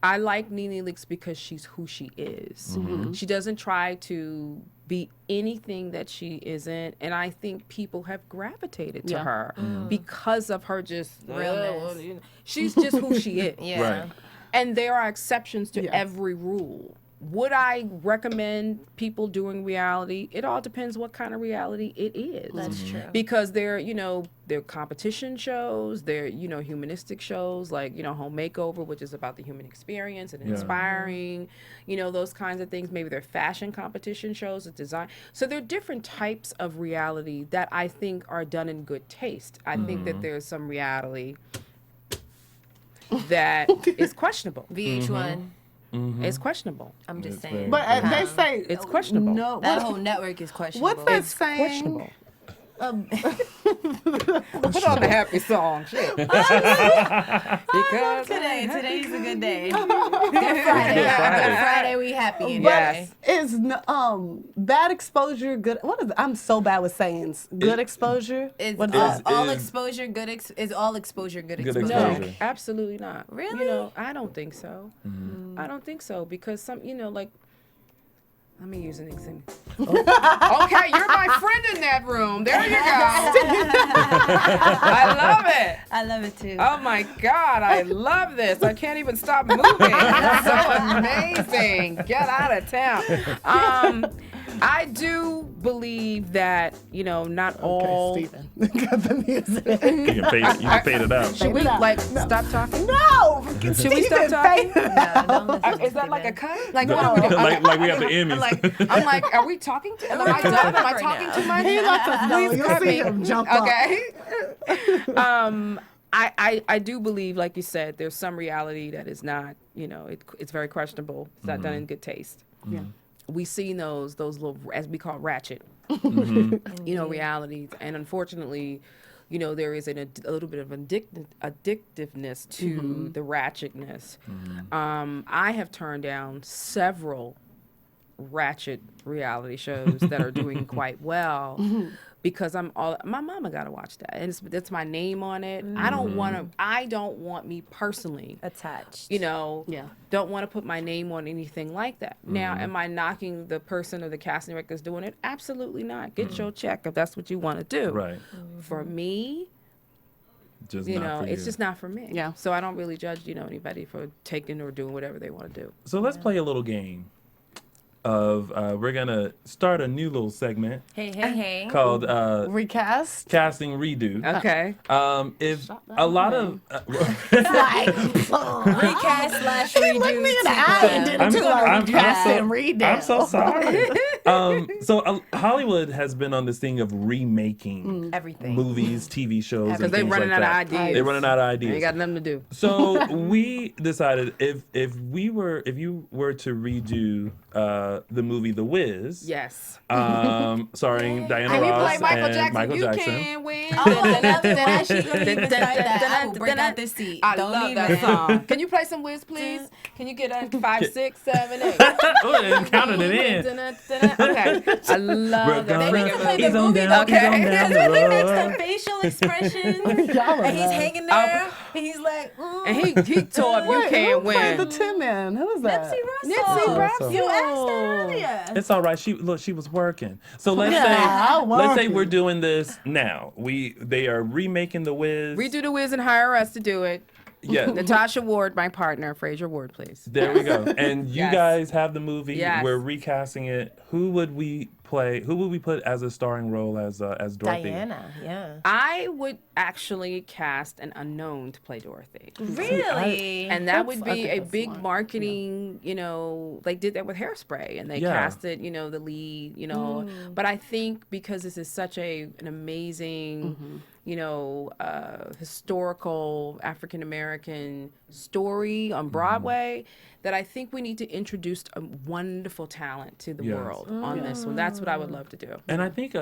I like Nene Leakes because she's who she is. She doesn't try to be anything that she isn't, and I think people have gravitated to Yeah. her because of her just Realness. she's just who she is. Yeah. Right. And there are exceptions to Yeah. every rule. Would I recommend people doing reality? It all depends what kind of reality it is. That's true. Because they're competition shows, they're, humanistic shows like, Home Makeover, which is about the human experience and Yeah. inspiring, those kinds of things. Maybe they're fashion competition shows, it's design. So there are different types of reality that I think are done in good taste. I think that there's some reality that is questionable. VH1. It's questionable. I'm just It's saying. But they say It's questionable. No, that whole network is questionable. what's that It's saying? questionable. Put on the happy song. Shit. Because Today's a good day. Good Good Friday. Friday, we happy. In Yes. Is bad exposure good? What is? I'm so bad with sayings. Good exposure. Is What is all, that? all is- exposure good? Is all exposure good Good exposure? No, exposure. absolutely not. Really? I don't think so. I don't think so because some, let me use an example. Okay, you're my friend in that room. There you go. I love it. I love it too. Oh my God, I love this. I can't even stop moving. It's so amazing. Get out of town. I do believe that, not all. Okay, Steven. Got the music. You can fade it out. Should we stop talking? No. Should we stop talking? No, don't listen to Is that like a Steven. cut? Like, what are we doing? like we have the Emmys. I'm like, are we talking to? Am I done? Am I talking too much? He lets us know. Please You'll cut see me. him jump up. Okay. I do believe, like you said, there's some reality that is not, it's very questionable. It's not done in good taste. Yeah. We see those little, as we call ratchet, realities, and unfortunately, there is a little bit of addictiveness to the ratchetness. I have turned down several ratchet reality shows that are doing quite well because my mama gotta watch that, and that's my name on it. I don't want me personally Attached. don't want to put my name on anything like that. Now, am I knocking the person or the casting director that's doing it? Absolutely not. Get your check if that's what you want to do. Right. For me, Just you not know, for it's you. just not for me. Yeah. So I don't really judge, anybody for taking or doing whatever they want to do. So let's play a little game of we're gonna start a new little segment Hey. called Recast. Casting Redo. Okay. If a lot of Recast / He looked me in the eye and did it too. Recast and redo. I'm so sorry. Hollywood has been on this thing of remaking Everything. movies, TV shows, and Because they're things running like out of that. ideas. They're running out of They ideas. ain't got nothing to do. So we decided if you were to redo the movie The Wiz, Yes. starring Diana Can you Ross play Michael and Jackson? Michael You Jackson. can win. Oh, I love that. She gonna even start that. I will break out this seat. I Don't love even. that song. Can you play some Wiz, please? Can you get a 5, 6, 7, 8? Oh, and counted it in. Okay. I love that. They need to play He's the on movie down, though, he's on because down when the they make road. some facial expressions, Y'all are and he's nuts. hanging there, and he's like, And he tore up. You Wait, who can't played the win. Tin Man? Who is that? Nipsey Russell. You asked her earlier. It's all right. She was working. So let's Yeah, let's say working. we're doing this now. They are remaking The Wiz. Redo the Wiz and hire us to do it. Yeah. Natasha Ward, my partner. Frazier Ward, please. There we go. And you Yes. guys have the movie. Yes. We're recasting it. Who would we play? Who would we put as a starring role as Dorothy? Diana, yeah. I would actually cast an unknown to play Dorothy. Really? And that That's- would I be think a that's big smart. marketing, they did that with Hairspray, and they Yeah. casted, the lead, But I think because this is such an amazing, historical African American story on Broadway, that I think we need to introduce a wonderful talent to the Yes. world on this one. That's what I would love to do. And I think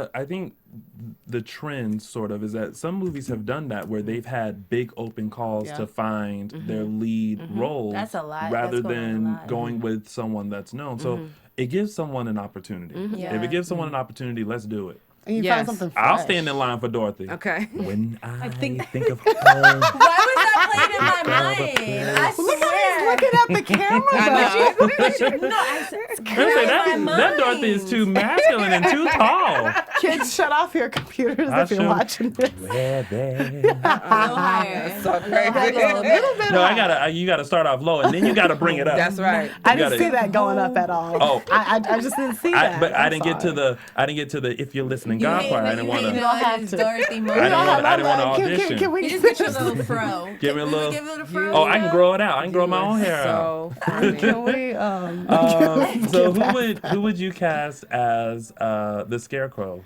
the trend sort of is that some movies have done that where they've had big open calls to find their lead roles That's a lot. rather That's going on a than lot. going with someone that's known. So it gives someone an opportunity. If Yeah. it gives someone an opportunity, let's do it. And you Yes. found something fresh. I'll stand in line for Dorothy. Okay. When I think of home. Why was that played in my mind? I Look at him swear. looking at the camera. No, I said, I say that Dorothy is too masculine and too tall. Kids, shut off your computers I if you're should. watching this. Where there- a little higher. So A little bit No, high. you gotta start off low and then you gotta bring it up. That's right. I You didn't gotta- see that going up at all. Oh. I just didn't see that. But I I'm didn't get to sorry. the if you're listening God part. I didn't want You to. know, have it's to. Dorothy I movie. didn't wanna audition. Can we You just get your little fro. Give me a little. Give it a little fro. Oh, I can grow it out. I can grow my own hair out. So funny. Can we? So who would you cast as the Scarecrow?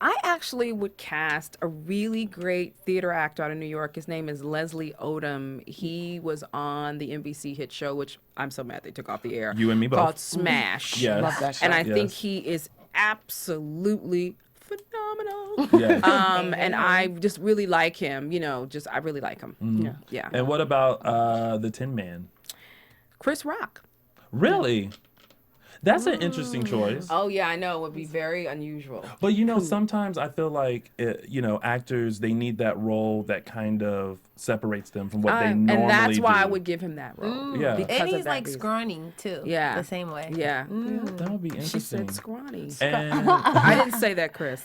I actually would cast a really great theater actor out of New York. His name is Leslie Odom. He was on the NBC hit show, which I'm so mad they took off the air. You and me both. Called Smash. Yes. Love that show. And I Yes. think he is absolutely phenomenal. Yes. And I just really like him. I really like him. Yeah. Yeah. And what about the Tin Man? Chris Rock. Really? That's an interesting choice. Oh yeah, I know. It would be very unusual. But sometimes I feel like actors, they need that role that kind of separates them from what they normally do. And that's why I would give him that role. Yeah. because And of he's that like reason. scrawny too. Yeah. The same way. Yeah. That would be She interesting. said scrawny. And, I didn't say that, Chris.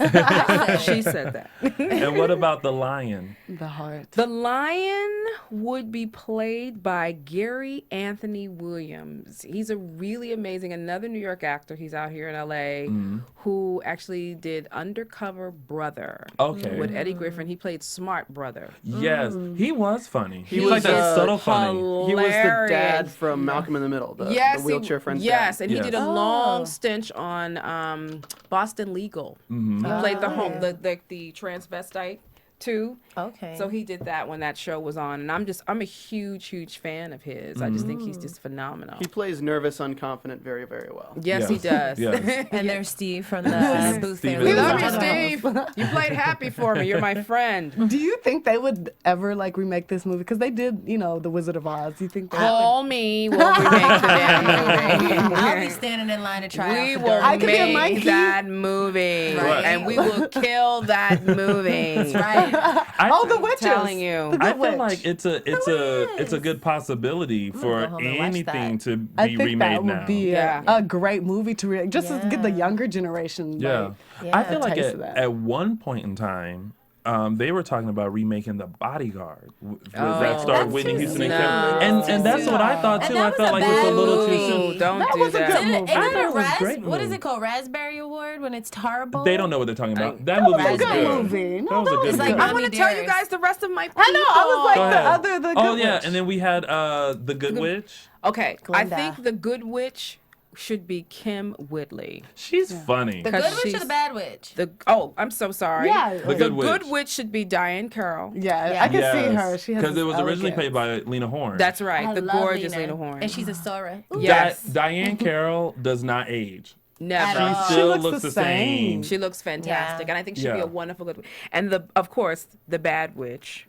She said that. and what about the Lion? The heart. The Lion would be played by Gary Anthony Williams. He's a really amazing, another New York actor. He's out here in LA who actually did Undercover Brother Okay. with Eddie Griffin. He played Smart Brother. Yes, he was funny. He He was like was, that subtle funny. He was the dad Hilarious. from Malcolm in the Middle, the Yes, wheelchair friend's Yes, dad. and he Yes. did a long stint on Boston Legal. He played the transvestite too. Okay. So he did that when that show was on, and I'm a huge fan of his. I just think he's just phenomenal. He plays nervous, unconfident very, very well. Yes, he does. Yes. And there's Steve from the booth Steve there. is We love awesome. you, Steve. You played happy for me. You're my friend. Do you think they would ever like remake this movie? Because they did, you know, The Wizard of Oz. Do you think they Call me. We'll remake the damn movie. I'll be standing in line to try We out for will I could be a make monkey. that movie, Right. and we will kill that movie. That's right. Oh, the witches. telling you. The I Good feel Witch. like it's a good possibility for go home and watch anything that. to be I think remade that would now. be Yeah. a great movie to just to get the Yeah. younger generation. Yeah. Like, I feel a like taste of that. at one point in time, they were talking about remaking The Bodyguard, that Oh. starred That's Whitney too Houston soon. and that's what I thought And too. that I was felt a like it's a bad little too movie. soon. Don't That do was a that. good Isn't movie. I it thought it a was a great what is movie. it called? Raspberry Award when it's horrible? They don't know what they're talking about. That That movie was a was good good. movie. No, That was a that good was like movie. I Mommy want to tell you Dearest. guys the rest of my people. I know. I was like Go the ahead. Good Oh yeah, Witch. and then we had The Good Witch. Okay, Glenda. I think the Good Witch should be Kim Whitley. She's funny. The 'Cause Good Witch or she's- the Bad Witch? I'm so sorry. Yeah. The Good Witch. Good Witch should be Diane Carroll. Yeah, I can see her. She has because it was originally elegance. played by Lena Horne. That's right, I the love gorgeous Lena Horne. And she's a Sora. Ooh. Yes. Diane Carroll does not age. Never. She all. still looks looks the the same. She looks fantastic, Yeah. and I think she'd be Yeah. a wonderful good. And of course, the Bad Witch.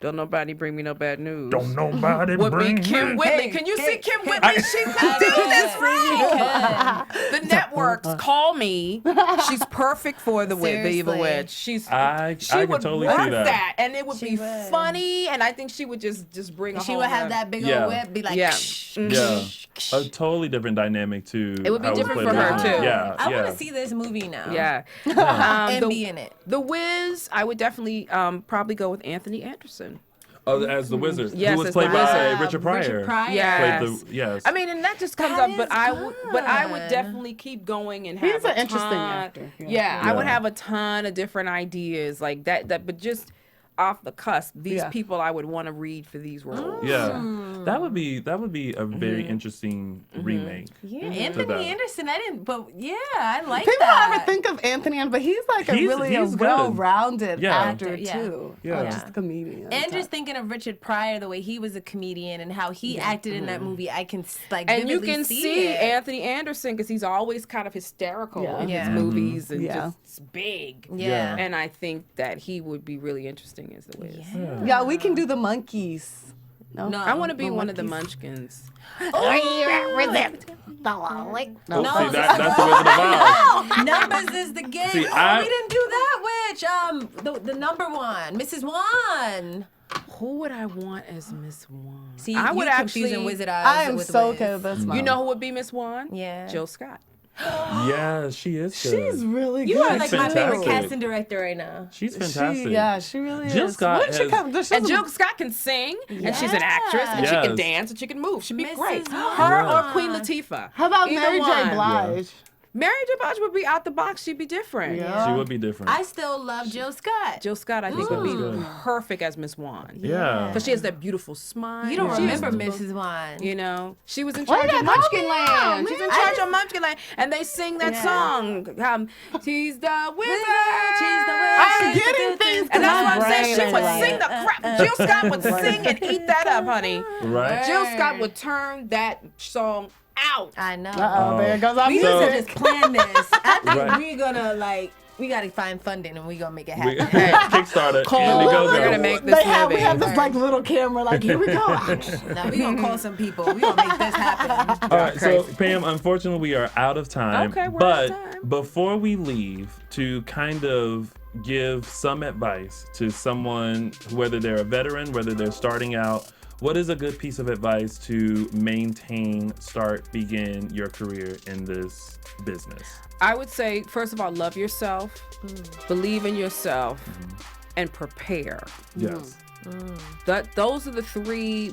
Don't nobody bring me no bad news. Don't nobody Would be bring Kim me. Whitley. Can you see Kim Whitley? She could do this role. The networks call me. She's perfect for the Evil Seriously. Witch. She I can would totally work see that. and it would She be would. funny, and I think she would just bring a She whole would have nother- that big Yeah. old whip, be like, Yeah. Yeah, a totally different dynamic too. It would be how it was different played for her, by too. Yeah, I yeah. want to see this movie now. Yeah. And be in it. The Wiz, I would definitely probably go with Anthony Anderson. Oh, as the wizard, Yes, who was as played the by wizard. Richard Pryor. Richard Pryor. Yes. Played the, yes. I mean, and that just comes That up, but is I would good. definitely keep going and have He's a an interesting ton- actor, yeah. Yeah, I would Yeah. have a ton of different ideas like that, but just off the cusp, these Yeah. people I would want to read for these roles. yeah, that would be a very interesting remake. Yeah, to Anthony that. Anderson. I didn't, but yeah, I like People that. never think of Anthony, but he's like He's a good. well-rounded Yeah. actor Yeah. too. Yeah. Not just a comedian. And just thinking of Richard Pryor, the way he was a comedian and how he acted in that movie, I can like And you vividly can see see it. Anthony Anderson because he's always kind of hysterical Yeah. in Yeah. his movies and Yeah. just big. Yeah. And I think that he would be really interesting as the Wiz. yeah, we can do the monkeys. No, No. I want to be The one of the monkeys. Munchkins. Oh, No, see, that's the Wizard of Oz. Numbers is the game. See, we didn't do that, which the number one, Mrs. Wan. Who would I want as Miss Wan? See, I would you confusing actually. Wizard Eyes I am with so Wiz. okay with this. You know who would be Miss Wan? Yeah. Jill Scott. Yeah, she is good. She's really You good. are like my favorite fantastic. casting director right now. She's fantastic. She really Jill is. Scott When she has- come, does she And Jill Scott can sing, and she's an actress, and she can Yes. dance, and she can move. She'd be Mrs. great. Wan. Her or Queen Latifah. How about Either Mary J. one. Blige? Mary J. Blige would be out the box. She'd be different. Yeah. She would be different. I still love Jill Scott. Jill Scott, I think, would be Good. perfect as Miss Wan. yeah. Because she has that beautiful smile. You don't She's- remember Mrs. Wan. You know, she was in Why charge you of gotta call Munchkin me Land. out, She's in man? charge of Munchkin Land, and they sing that Yeah. song. She's the wizard. She's the I'm wizard. getting things And that's what I'm my saying. She brain would is sing the crap. Jill Scott would sing and eat that up, honey. Right. Jill Scott would turn that song out. I know. Uh-oh, there goes our We So- need to music. just plan this. I think Right. we're gonna we gotta find funding and we're gonna make it We, happen. Kickstarter. Cole, Indigo we're Go. gonna make this We movie. have this like little camera, like here we go. Now we gonna call some people. We gonna make this happen. All right, so Crazy. Pam, unfortunately, we are out of time. Okay, we're but out of time. before we leave, to kind of give some advice to someone, whether they're a veteran, whether they're starting out, what is a good piece of advice to maintain, begin your career in this business? I would say, first of all, love yourself, believe in yourself, and prepare. Yes. Those are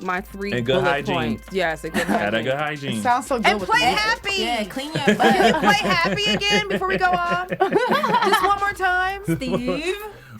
my three And good bullet hygiene. points. Yes, and good Had a hygiene. good hygiene. Sounds so good. And with play the music. happy. Yeah, clean your Can you butt. play happy again before we go off? Just one more time, Steve.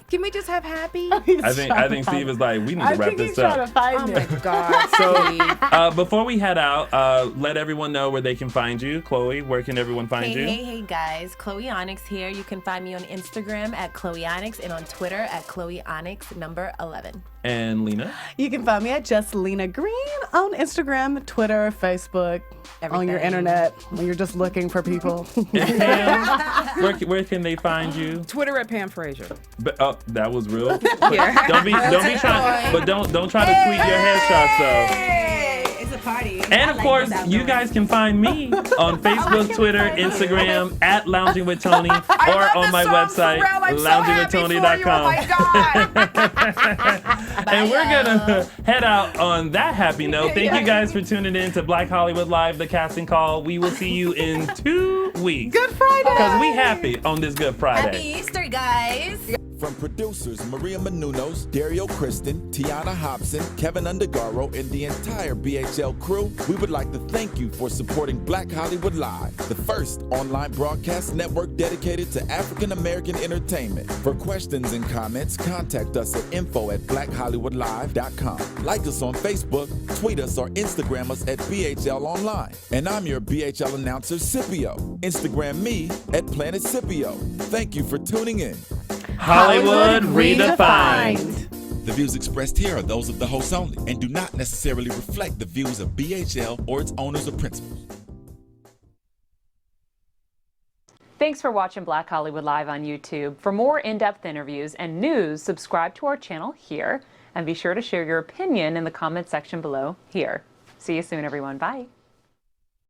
Can we just have happy? I think Steve is like, we need to wrap this up. I think he's trying to find it. God. So before we head out, let everyone know where they can find you. Chloe, where can everyone find you? Hey guys, Chloe Onyx here. You can find me on Instagram at Chloe Onyx and on Twitter at Chloe Onyx number 11. And Lina? You can find me at Just Lina Green on Instagram, Twitter, Facebook, on your internet when you're just looking for people. And Pam, where can they find you? Twitter at Pam Frazier. But, that was real. Yeah. Don't be trying, but don't try to tweet your headshots though. It's a party. And of course, you guys can find me on Facebook, Twitter, Instagram at Lounging with Tony, or on my website, loungingwithtony.com. Oh my God. And we're gonna head out on that happy note. Thank you guys for tuning in to Black Hollywood Live, the casting call. We will see you in 2 weeks. Good Friday! Because we happy on this Good Friday. Happy Easter, guys. From producers Maria Menounos, Dario Kristen, Tiana Hobson, Kevin Undergaro, and the entire BHL crew, we would like to thank you for supporting Black Hollywood Live, the first online broadcast network dedicated to African American entertainment. For questions and comments, contact us at info@blackhollywoodlive.com. Like us on Facebook, tweet us, or Instagram us at BHL Online. And I'm your BHL announcer, Scipio. Instagram me at Planet Scipio. Thank you for tuning in. Hollywood Redefined. The views expressed here are those of the hosts only and do not necessarily reflect the views of BHL or its owners or principals. Thanks for watching Black Hollywood Live on YouTube. For more in-depth interviews and news, subscribe to our channel here and be sure to share your opinion in the comment section below here. See you soon, everyone. Bye.